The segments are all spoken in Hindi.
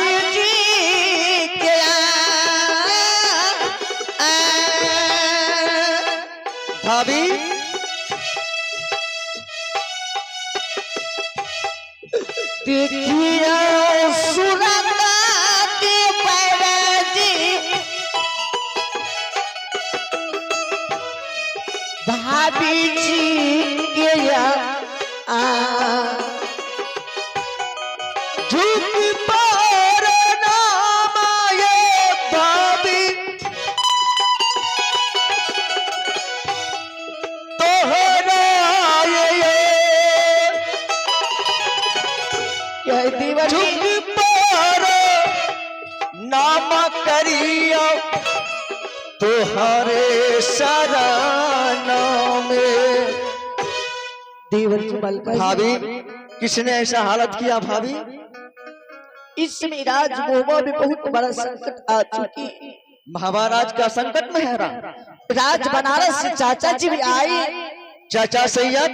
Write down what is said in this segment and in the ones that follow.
भाभी जी के भाभी देखिया सुरता के जी भाभी जी के झुक पर नाम आए भाभी तोहरा दीवार झुक पर नाम करियो तोहरे शरण में। दीवार भाभी किसने ऐसा हालत किया भाभी? इस समय राजभोगा में बहुत बड़ा संकट आ चुकी। महाराज का संकट में है राज बनारस से चाचा जी भी आए। चाचा सैयद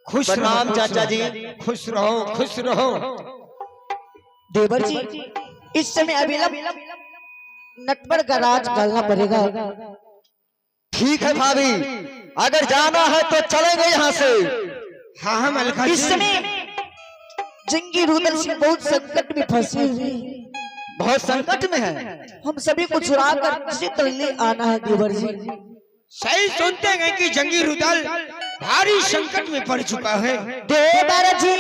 खुश राम चाचा जी खुश रहो खुश रहो। देवर जी इस समय अविलंब नटवर का राज करना पड़ेगा। ठीक है भाभी, अगर जाना है तो चलेंगे यहाँ से। हाँ हाँ मलका इस समय जंगी रुदल सिंह बहुत संकट में फंसे हुए, बहुत संकट में है। हम सभी को छुड़ा कर किसी तरह ले आना है। देवर जी सही सुनते हैं कि जंगी रुदल भारी संकट में पड़ चुका है। देवर जी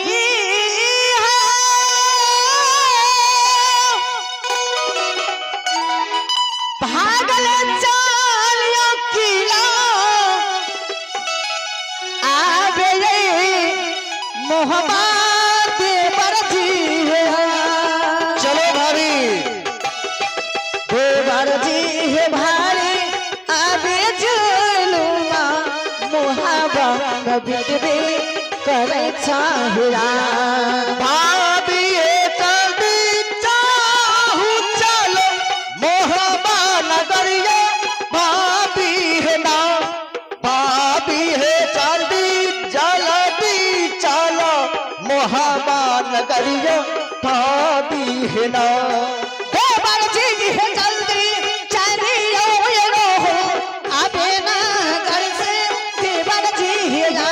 भागल चालियो किला आवे मोहब्बत। देवर जी चलो भाभी। देवर जी है भारी आवे जुलुमा मोहब्बत बिटबे करे चाहिला। भाभी ये जल्दी चाहू चलो मोहब्बा नगरिया। भाभी है ना भाभी है जल्दी जल्दी चलो मोहब्बा नगरिया। भाभी है ना देवर जी है जल्दी चलियो ये रहो आवे ना घर से। देवर जी है ना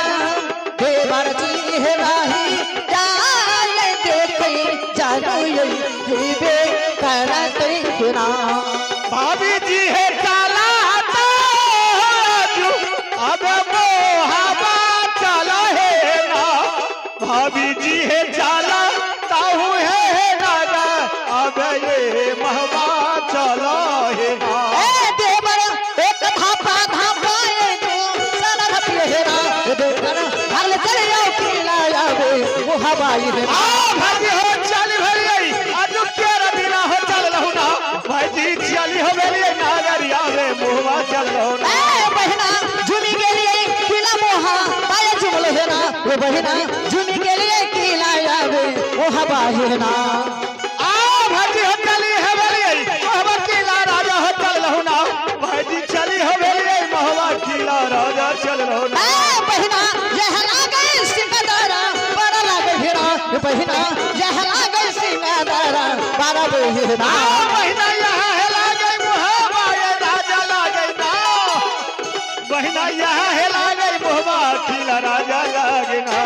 देवर जी है राही जाल देखे जानो ये बे करते ना। भाभी जी है चला तो अब मोहब्बा चला है ना। भाभी जी है चला ताहू है ना अब ये महबा चला है ना। ए देवर एक धापा धापा ए तू सारा धपिए है ना। देवर हल चले आओ किला आवे वो हवाई रे। भाभी हो चली भरी आज केरा दिना हो चल रहू ना। भाई जी चली हो गई नागरिया में मुहवा चल रहू ना। ए बहना झूमी के लिए किला मोहा पाए झूमल है ना। वो बहना झूमी के लिए किला आवे वो हवाई है ना। भाजी हो चली है बेली महवा किला राजा हो चल रहू ना। भाजी चली हो बेली महवा किला राजा चल रहू ना। ए बहना यह लागे सिंगादारा बड़ा लागे हेरा। बहना यह लागे सिंगादारा बड़ा बेहना। बहिना यहाँ है लागे मुहवा ये राजा लागे ना। बहिना यहाँ है लागे मुहवा किला राजा लागे ना।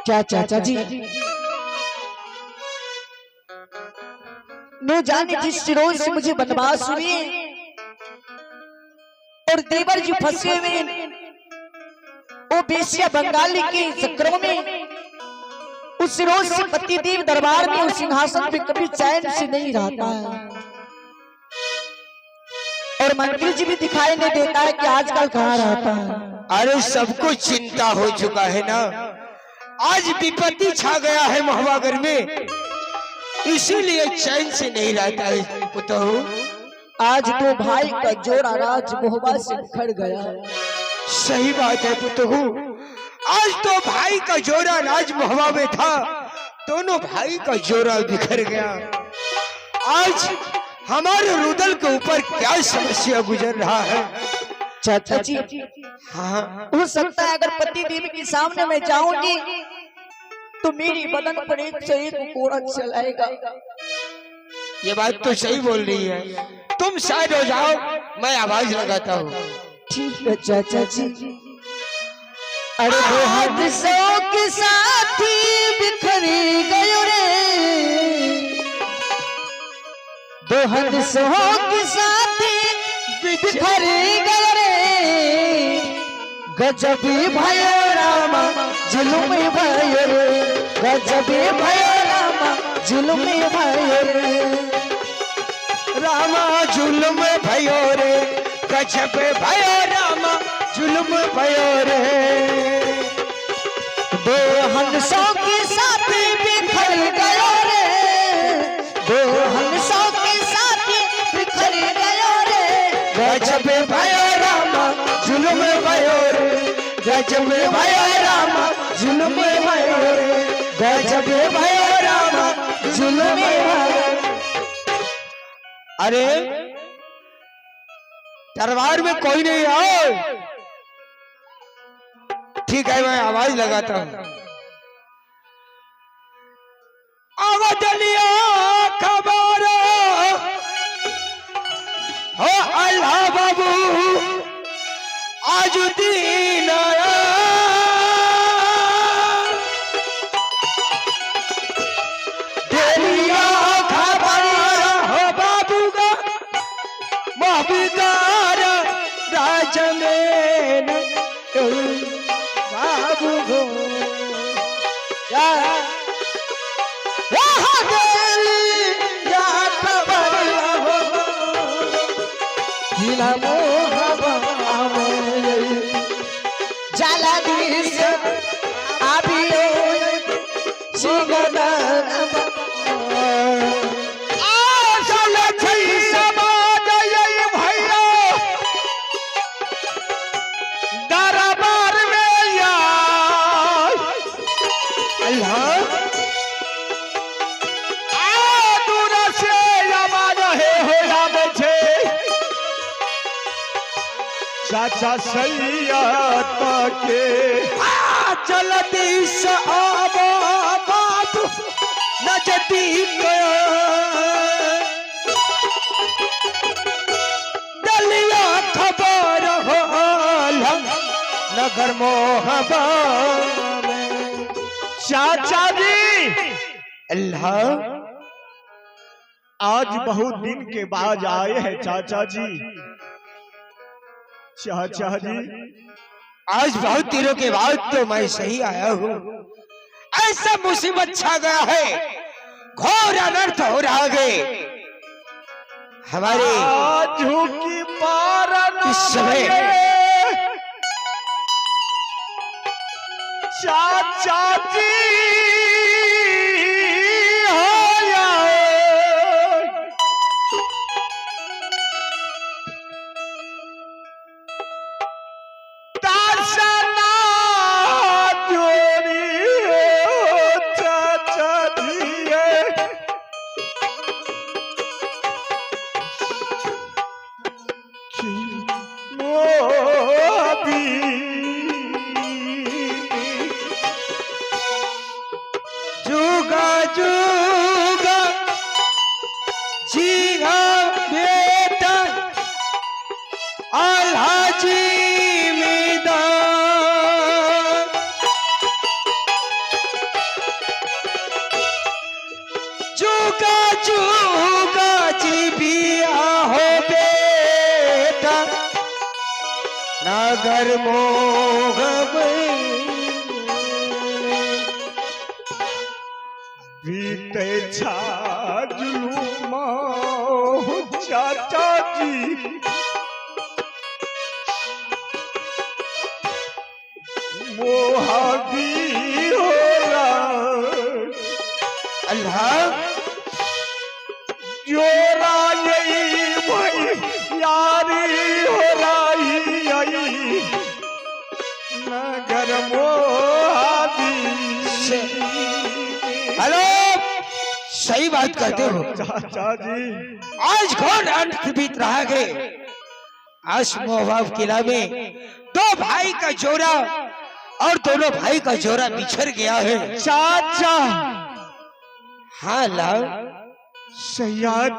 क्या चाचा जी न जाने जिस रोज से मुझे बनवास हुए और देवर जी फंसे हुए वो बेसिया बंगाली के चक्रों में। उस रोज से पतिदेव दरबार में उस सिंहासन पे कभी चैन से नहीं रहता है और मंत्री जी भी दिखाई नहीं देता है कि आजकल कहाँ रहता है। अरे सबको चिंता हो चुका है ना। आज विपत्ति छा गया है महावागर में, इसीलिए चैन से नहीं रहता है पुतहू। आज तो भाई का जोड़ा राज मोहब्बत से बिखर गया। सही बात है पुतहू, आज तो भाई का जोड़ा राज मोहब्बा में था, दोनों भाई का जोड़ा बिखर गया। आज हमारे रुदल के ऊपर क्या समस्या गुजर रहा है। चाचा जी हाँ हो सकता है अगर पति देवी के सामने मैं जाऊंगी तो मेरी बदन पर एक से एक कोड़ा चलाएगा। ये बात तो सही बोल रही है, तुम साइड हो जाओ, मैं आवाज लगाता हूँ। ठीक है चाचा जी। अरे वो हादसों के साथी बिखरी गयो रे, दो हादसों के साथी बिखरी गयो रे, गजबी भयो रामा जुलुम भयो रे, गजबी भयो रामा जुलुम भयो रे, रामा जुल्म भयो रे, गजब भयो रामा जुल्म भयो रे, दो हंसों के साथ बिखर गयो रे, दो हंसों के साथ बिखर गयो रे, गजब भयो रामा जुल्म भयो रे, गजब भयो रामा जुल्म भयो रे, गजब भयो रामा जुल्म भयो। अरे दरबार में कोई नहीं आओ। ठीक है, मैं आवाज लगाता हूँ। अवदलिया खबर हो अल्लाह बाबू आज दीन आया, दलिया खबर हो बाबू का महबूदार राज में बाबू गो जा जिला मोहबा जाला दिस आबियो सिगदान चाचा सैयद के जल्दी से आबा बाबू नजदीक, दलिया खबर हो नगर मोहबा में। चाचा जी, अल्लाह आज बहुत दिन के बाद आए हैं चाचा जी। चाचा जी, आज बहुत दिनों के बाद तो मैं सही आया हूँ। ऐसा मुसीबत छा गया है, घोर अनर्थ हो रहा है हमारे इस समय। चाचा जी नगर मोहब बीते जुलूम चाचा जी, मोहाबी होला अल्लाह जोरा यही भाई यारी हो रही आई नगर मोहाबी। हेलो, सही बात कहते हो चाचा जी। आज घोर अंत बीत रहा है। आज मोहबाब किला में दो भाई का जोड़ा और दोनों भाई का जोड़ा बिछड़ गया है। चाचा हाँ लाल, सैयद,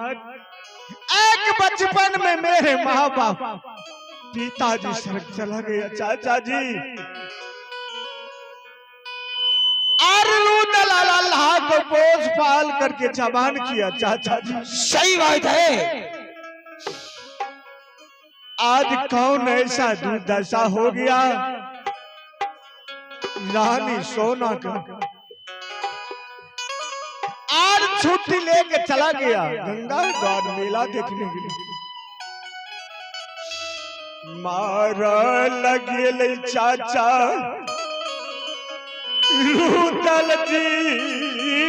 एक बचपन में मेरे माँ बाप पिताजी सड़क चला गया चाचा जी, और अल्लाह को पोस पाल करके जवान किया चाचा जी। सही बात है। आज कौन ऐसा दुर्दशा हो गया, रानी सोना का आज छुट्टी लेके चला गया गंगा द्वार मेला देखने के लिए। मारा लगे चाचा रूदल जी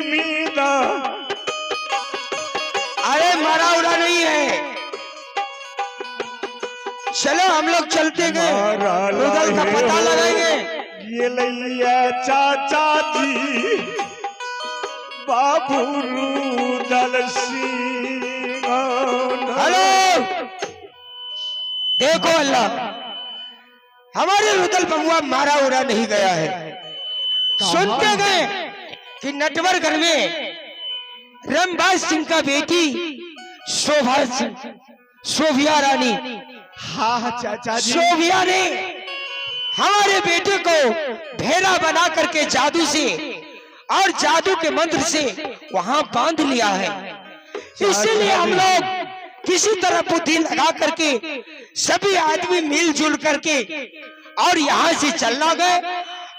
मीना। अरे मरा उड़ा नहीं है, चलो हम लोग चलते गए, रुदल का पता लगाएंगे। ये लैया चाचा जी बाबू रूदल सिंह। हेलो, देखो अल्लाह, हमारे रुदल बबुआ मारा उड़ा नहीं गया है। सुनते गए कि नटवरगढ़ में रमबाज सिंह का बेटी शोभा सिंह, शोभिया रानी, हाँ चाचा जी, शोभिया ने हमारे बेटे को भेड़ा बना करके जादू से और जादू के मंत्र से वहां बांध लिया है। इसीलिए हम लोग किसी तरह बुद्धि लगा करके सभी आदमी मिलजुल करके और यहाँ से चलना गए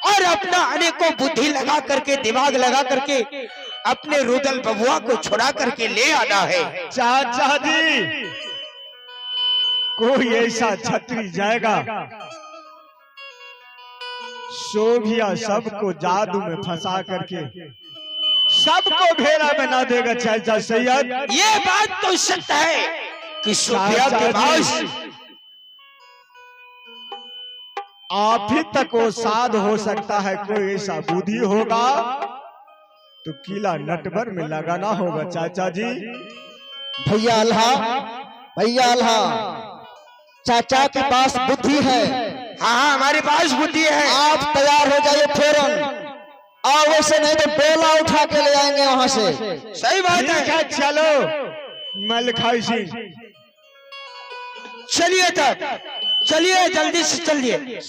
और अपना अनेकों बुद्धि लगा करके, दिमाग लगा करके अपने रुदल बबुआ को छुड़ा करके ले आना है। चाचा जी, कोई ऐसा छतरी जाएगा शोभिया सबको जादू में फंसा करके सबको भेड़ा बना देगा चाचा सैयद। ये बात तो सत्य है कि शोभिया के पास आप ही तक वो साध हो सकता है। कोई ऐसा बुद्धि होगा तो किला नटवर में लगाना होगा चाचा जी। भैया अल्हा, भैया अल्हा, चाचा के पास बुद्धि है। हाँ, हमारे पास बुद्धि है। आप तैयार हो जाइए फौरन, और वैसे नहीं तो बेला उठा के ले आएंगे वहां से। सही बात ठीक है। है, चलो मलखाई सिंह। चलिए तब, चलिए जल्दी से चलिए।